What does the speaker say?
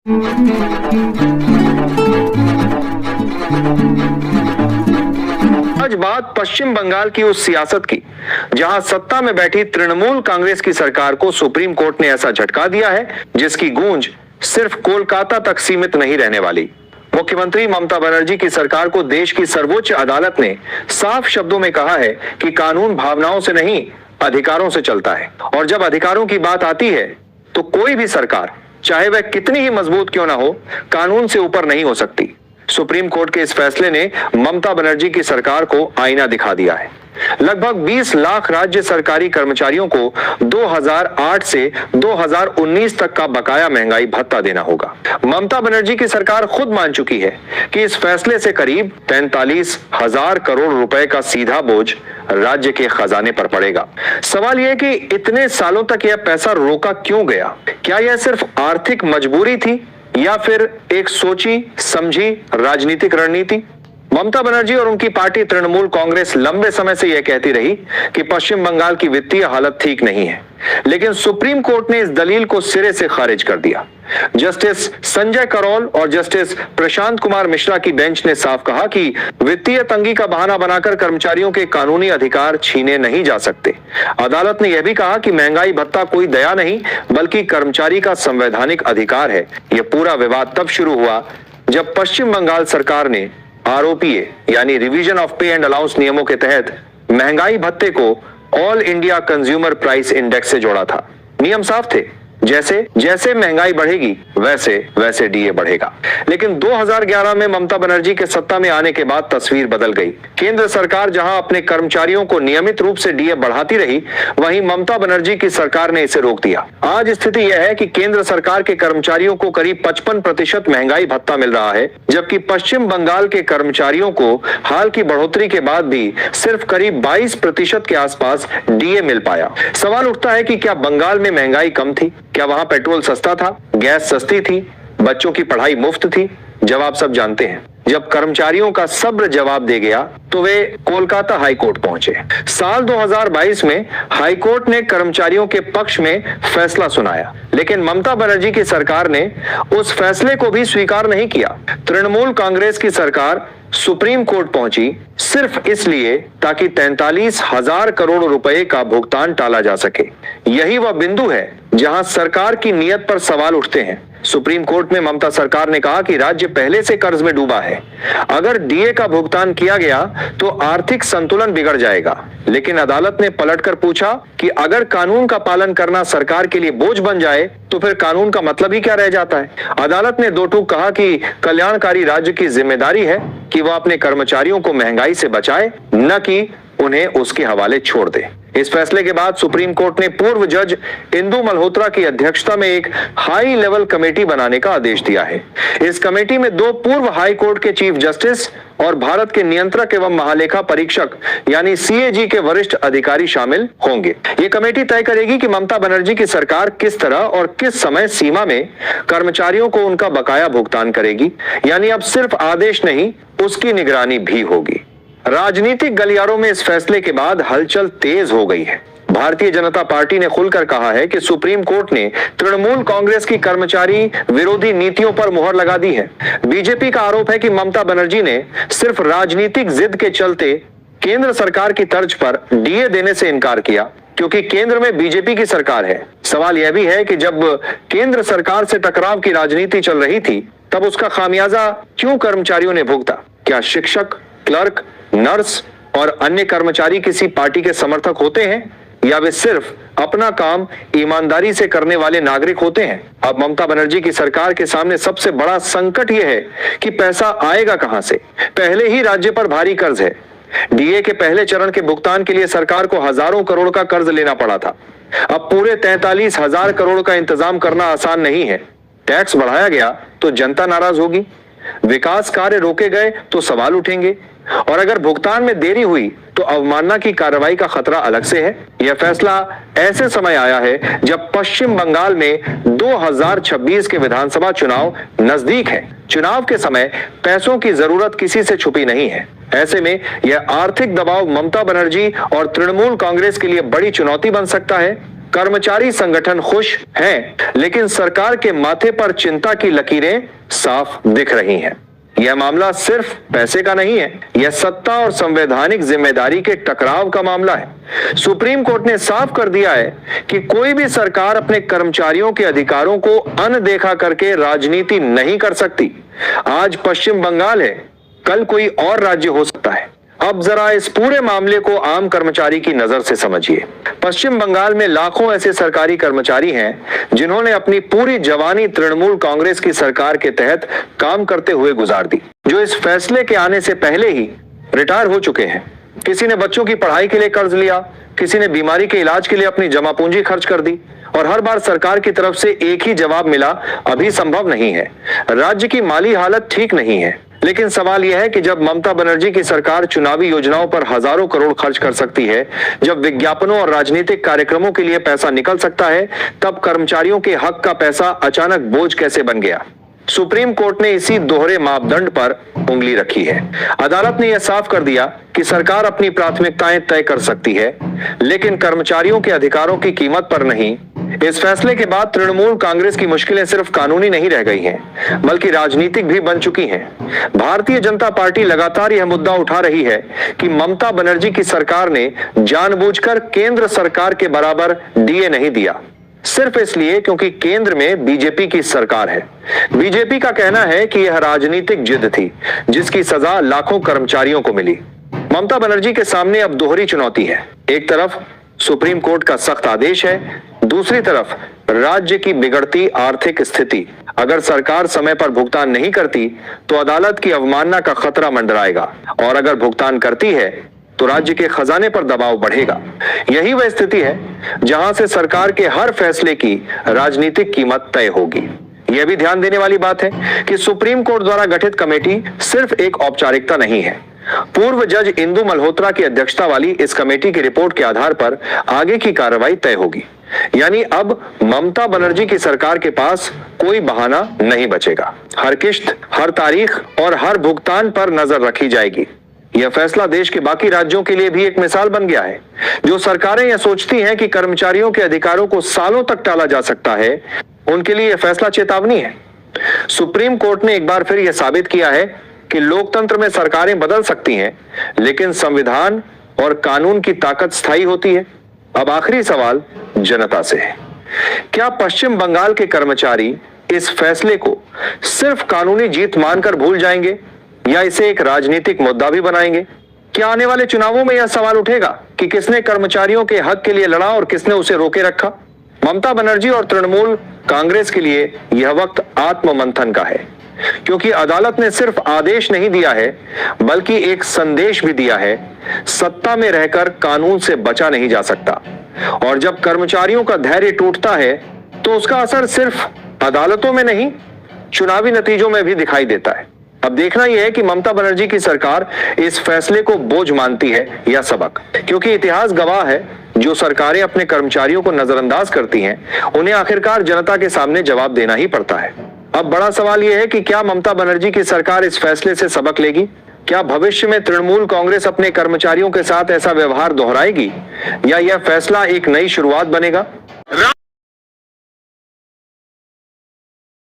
आज बात पश्चिम बंगाल की उस सियासत की जहां सत्ता में बैठी तृणमूल कांग्रेस की सरकार को सुप्रीम कोर्ट ने ऐसा झटका दिया है जिसकी गूंज सिर्फ कोलकाता तक सीमित नहीं रहने वाली। मुख्यमंत्री ममता बनर्जी की सरकार को देश की सर्वोच्च अदालत ने साफ शब्दों में कहा है कि कानून भावनाओं से नहीं, अधिकारों से चलता है, और जब अधिकारों की बात आती है तो कोई भी सरकार, चाहे वह कितनी ही मजबूत क्यों ना हो, कानून से ऊपर नहीं हो सकती। सुप्रीम कोर्ट के इस फैसले ने ममता बनर्जी की सरकार को आईना दिखा दिया है। लगभग 20 लाख राज्य सरकारी कर्मचारियों को 2008 से 2019 तक का बकाया महंगाई भत्ता देना होगा। ममता बनर्जी की सरकार खुद मान चुकी है कि इस फैसले से करीब 43,000 करोड़ रुपए का सीधा बोझ राज्य के खजाने पर पड़ेगा। सवाल यह कि इतने सालों तक यह पैसा रोका क्यों गया? क्या यह सिर्फ आर्थिक मजबूरी थी या फिर एक सोची समझी राजनीतिक रणनीति? ममता बनर्जी और उनकी पार्टी तृणमूल कांग्रेस लंबे समय से यह कहती रही कि पश्चिम बंगाल की वित्तीय हालत ठीक नहीं है, लेकिन सुप्रीम कोर्ट ने इस दलील को सिरे से खारिज कर दिया। जस्टिस संजय करोल और जस्टिस प्रशांत कुमार मिश्रा की बेंच ने साफ कहा कि वित्तीय तंगी का बहाना बनाकर कर्मचारियों के कानूनी अधिकार छीने नहीं जा सकते। अदालत ने यह भी कहा कि महंगाई भत्ता कोई दया नहीं बल्कि कर्मचारी का संवैधानिक अधिकार है। यह पूरा विवाद तब शुरू हुआ जब पश्चिम बंगाल सरकार ने आरओपीए यानी रिवीजन ऑफ पे एंड अलाउंस नियमों के तहत महंगाई भत्ते को all India consumer price index से जोड़ा था। नियम साफ थे, जैसे जैसे महंगाई बढ़ेगी वैसे वैसे डीए बढ़ेगा। लेकिन 2011 में ममता बनर्जी के सत्ता में आने के बाद तस्वीर बदल गई। केंद्र सरकार जहां अपने कर्मचारियों को नियमित रूप से डीए बढ़ाती रही, वहीं ममता बनर्जी की सरकार ने इसे रोक दिया। आज स्थिति यह है कि केंद्र सरकार के कर्मचारियों को करीब 55% महंगाई भत्ता मिल रहा है, जबकि पश्चिम बंगाल के कर्मचारियों को हाल की बढ़ोतरी के बाद भी सिर्फ करीब 22% के आसपास डीए मिल पाया। सवाल उठता है कि क्या बंगाल में महंगाई कम थी? क्या वहां पेट्रोल सस्ता था, गैस सस्ती थी, बच्चों की पढ़ाई मुफ्त थी? जवाब सब जानते हैं। जब कर्मचारियों का सब्र जवाब दे गया तो वे कोलकाता हाईकोर्ट पहुंचे। साल 2022 में हाईकोर्ट ने कर्मचारियों के पक्ष में फैसला सुनाया, लेकिन ममता बनर्जी की सरकार ने उस फैसले को भी स्वीकार नहीं किया। तृणमूल कांग्रेस की सरकार सुप्रीम कोर्ट पहुंची सिर्फ इसलिए ताकि 43,000 करोड़ रुपए का भुगतान टाला जा सके। यही वह बिंदु है जहां सरकार की नीयत पर सवाल उठते हैं। सुप्रीम कोर्ट में ममता सरकार ने कहा कि राज्य पहले से कर्ज में डूबा है, अगर डीए का भुगतान किया गया तो आर्थिक संतुलन बिगड़ जाएगा। लेकिन अदालत ने पलटकर पूछा कि अगर कानून का पालन करना सरकार के लिए बोझ बन जाए तो फिर कानून का मतलब ही क्या रह जाता है? अदालत ने दो टूक कहा कि कल्याणकारी राज्य की जिम्मेदारी है कि वह अपने कर्मचारियों को महंगाई से बचाए, न कि उन्हें उसके हवाले छोड़ दे। इस फैसले के बाद सुप्रीम कोर्ट ने पूर्व जज इंदु मल्होत्रा की अध्यक्षता में एक हाई लेवल कमेटी बनाने का आदेश दिया है। इस कमेटी में 2 पूर्व हाई कोर्ट के चीफ जस्टिस और भारत के नियंत्रक एवं महालेखा परीक्षक यानी सीएजी के वरिष्ठ अधिकारी शामिल होंगे। ये कमेटी तय करेगी कि ममता बनर्जी की सरकार किस तरह और किस समय सीमा में कर्मचारियों को उनका बकाया भुगतान करेगी। यानी अब सिर्फ आदेश नहीं, उसकी निगरानी भी होगी। राजनीतिक गलियारों में इस फैसले के बाद हलचल तेज हो गई है। भारतीय जनता पार्टी ने खुलकर कहा है कि सुप्रीम कोर्ट ने तृणमूल कांग्रेस की कर्मचारी विरोधी नीतियों पर मुहर लगा दी है। बीजेपी का आरोप है कि ममता बनर्जी ने सिर्फ राजनीतिक जिद के चलते केंद्र सरकार की तर्ज पर डीए देने से इनकार किया, क्योंकि केंद्र में बीजेपी की सरकार है। सवाल यह भी है कि जब केंद्र सरकार से टकराव की राजनीति चल रही थी, तब उसका खामियाजा क्यों कर्मचारियों ने भुगता? क्या शिक्षक, क्लर्क, नर्स और अन्य कर्मचारी किसी पार्टी के समर्थक होते हैं या वे सिर्फ अपना काम ईमानदारी से करने वाले नागरिक होते हैं? अब ममता बनर्जी की सरकार के सामने सबसे बड़ा संकट यह है कि पैसा आएगा कहां से? पहले ही राज्य पर भारी कर्ज है। डीए के पहले चरण के भुगतान के लिए सरकार को हजारों करोड़ का कर्ज लेना पड़ा था। अब पूरे 43,000 करोड़ का इंतजाम करना आसान नहीं है। टैक्स बढ़ाया गया तो जनता नाराज होगी, विकास कार्य रोके गए तो सवाल उठेंगे, और अगर भुगतान में देरी हुई तो अवमानना की कार्रवाई का खतरा अलग से है। यह फैसला ऐसे समय आया है जब पश्चिम बंगाल में 2026 के विधानसभा चुनाव नजदीक है। चुनाव के समय पैसों की जरूरत किसी से छुपी नहीं है। ऐसे में यह आर्थिक दबाव ममता बनर्जी और तृणमूल कांग्रेस के लिए बड़ी चुनौती बन सकता है। कर्मचारी संगठन खुश हैं, लेकिन सरकार के माथे पर चिंता की लकीरें साफ दिख रही हैं। यह मामला सिर्फ पैसे का नहीं है, यह सत्ता और संवैधानिक जिम्मेदारी के टकराव का मामला है। सुप्रीम कोर्ट ने साफ कर दिया है कि कोई भी सरकार अपने कर्मचारियों के अधिकारों को अनदेखा करके राजनीति नहीं कर सकती। आज पश्चिम बंगाल है, कल कोई और राज्य हो सकता है। अब जरा इस पूरे मामले को आम कर्मचारी की नजर से समझिए। पश्चिम बंगाल में लाखों ऐसे सरकारी कर्मचारी हैं जिन्होंने अपनी पूरी जवानी तृणमूल कांग्रेस की सरकार के तहत काम करते हुए गुजार दी, जो इस फैसले के आने से पहले ही रिटायर हो चुके हैं। किसी ने बच्चों की पढ़ाई के लिए कर्ज लिया, किसी ने बीमारी के इलाज के लिए अपनी जमा पूंजी खर्च कर दी, और हर बार सरकार की तरफ से एक ही जवाब मिला, अभी संभव नहीं है, राज्य की माली हालत ठीक नहीं है। लेकिन सवाल यह है कि जब ममता बनर्जी की सरकार चुनावी योजनाओं पर हजारों करोड़ खर्च कर सकती है, जब विज्ञापनों और राजनीतिक कार्यक्रमों के लिए पैसा निकल सकता है, तब कर्मचारियों के हक का पैसा अचानक बोझ कैसे बन गया? सुप्रीम कोर्ट ने इसी दोहरे मापदंड पर उंगली रखी है। अदालत ने यह साफ कर दिया कि सरकार अपनी प्राथमिकताएं तय कर सकती है, लेकिन कर्मचारियों के अधिकारों की कीमत पर नहीं। इस फैसले के बाद तृणमूल कांग्रेस की मुश्किलें सिर्फ कानूनी नहीं रह गई हैं, बल्कि राजनीतिक भी बन चुकी हैं। भारतीय जनता पार्टी लगातार यह मुद्दा उठा रही है कि ममता बनर्जी की सरकार ने जानबूझकर केंद्र सरकार के बराबर डीए नहीं दिया, सिर्फ इसलिए क्योंकि केंद्र में बीजेपी की सरकार है। बीजेपी का कहना है कि यह राजनीतिक जिद थी, जिसकी सजा लाखों कर्मचारियों को मिली। ममता बनर्जी के सामने अब दोहरी चुनौती है। एक तरफ सुप्रीम कोर्ट का सख्त आदेश है, दूसरी तरफ राज्य की बिगड़ती आर्थिक स्थिति। अगर सरकार समय पर भुगतान नहीं करती तो अदालत की अवमानना का खतरा मंडराएगा, और अगर भुगतान करती है तो राज्य के खजाने पर दबाव बढ़ेगा। यही वह स्थिति है जहां से सरकार के हर फैसले की राजनीतिक कीमत तय होगी। यह भी ध्यान देने वाली बात है कि सुप्रीम कोर्ट द्वारा गठित कमेटी सिर्फ एक औपचारिकता नहीं है। पूर्व जज इंदु मल्होत्रा की अध्यक्षता वाली इस कमेटी की रिपोर्ट के आधार पर आगे की कार्रवाई तय होगी। यानी अब ममता बनर्जी की सरकार के पास कोई बहाना नहीं बचेगा। हर किश्त, हर तारीख और हर भुगतान पर नजर रखी जाएगी। यह फैसला देश के बाकी राज्यों के लिए भी एक मिसाल बन गया है। जो सरकारें यह सोचती हैं कि कर्मचारियों के अधिकारों को सालों तक टाला जा सकता है, उनके लिए यह फैसला चेतावनी है। सुप्रीम कोर्ट ने एक बार फिर यह साबित किया है कि लोकतंत्र में सरकारें बदल सकती हैं, लेकिन संविधान और कानून की ताकत स्थायी होती है। अब आखिरी सवाल जनता से है। क्या पश्चिम बंगाल के कर्मचारी इस फैसले को सिर्फ कानूनी जीत मानकर भूल जाएंगे, या इसे एक राजनीतिक मुद्दा भी बनाएंगे? क्या आने वाले चुनावों में यह सवाल उठेगा कि किसने कर्मचारियों के हक के लिए लड़ा और किसने उसे रोके रखा? ममता बनर्जी और तृणमूल कांग्रेस के लिए यह वक्त आत्ममंथन का है, क्योंकि अदालत ने सिर्फ आदेश नहीं दिया है, बल्कि एक संदेश भी दिया है। सत्ता में रहकर कानून से बचा नहीं जा सकता, और जब कर्मचारियों का धैर्य टूटता है तो उसका असर सिर्फ अदालतों में नहीं, चुनावी नतीजों में भी दिखाई देता है। अब देखना यह है कि ममता बनर्जी की सरकार इस फैसले को बोझ मानती है या सबक, क्योंकि इतिहास गवाह है, जो सरकारें अपने कर्मचारियों को नजरअंदाज करती हैं, उन्हें आखिरकार जनता के सामने जवाब देना ही पड़ता है। अब बड़ा सवाल यह है कि क्या ममता बनर्जी की सरकार इस फैसले से सबक लेगी? क्या भविष्य में तृणमूल कांग्रेस अपने कर्मचारियों के साथ ऐसा व्यवहार दोहराएगी, या यह फैसला एक नई शुरुआत बनेगा?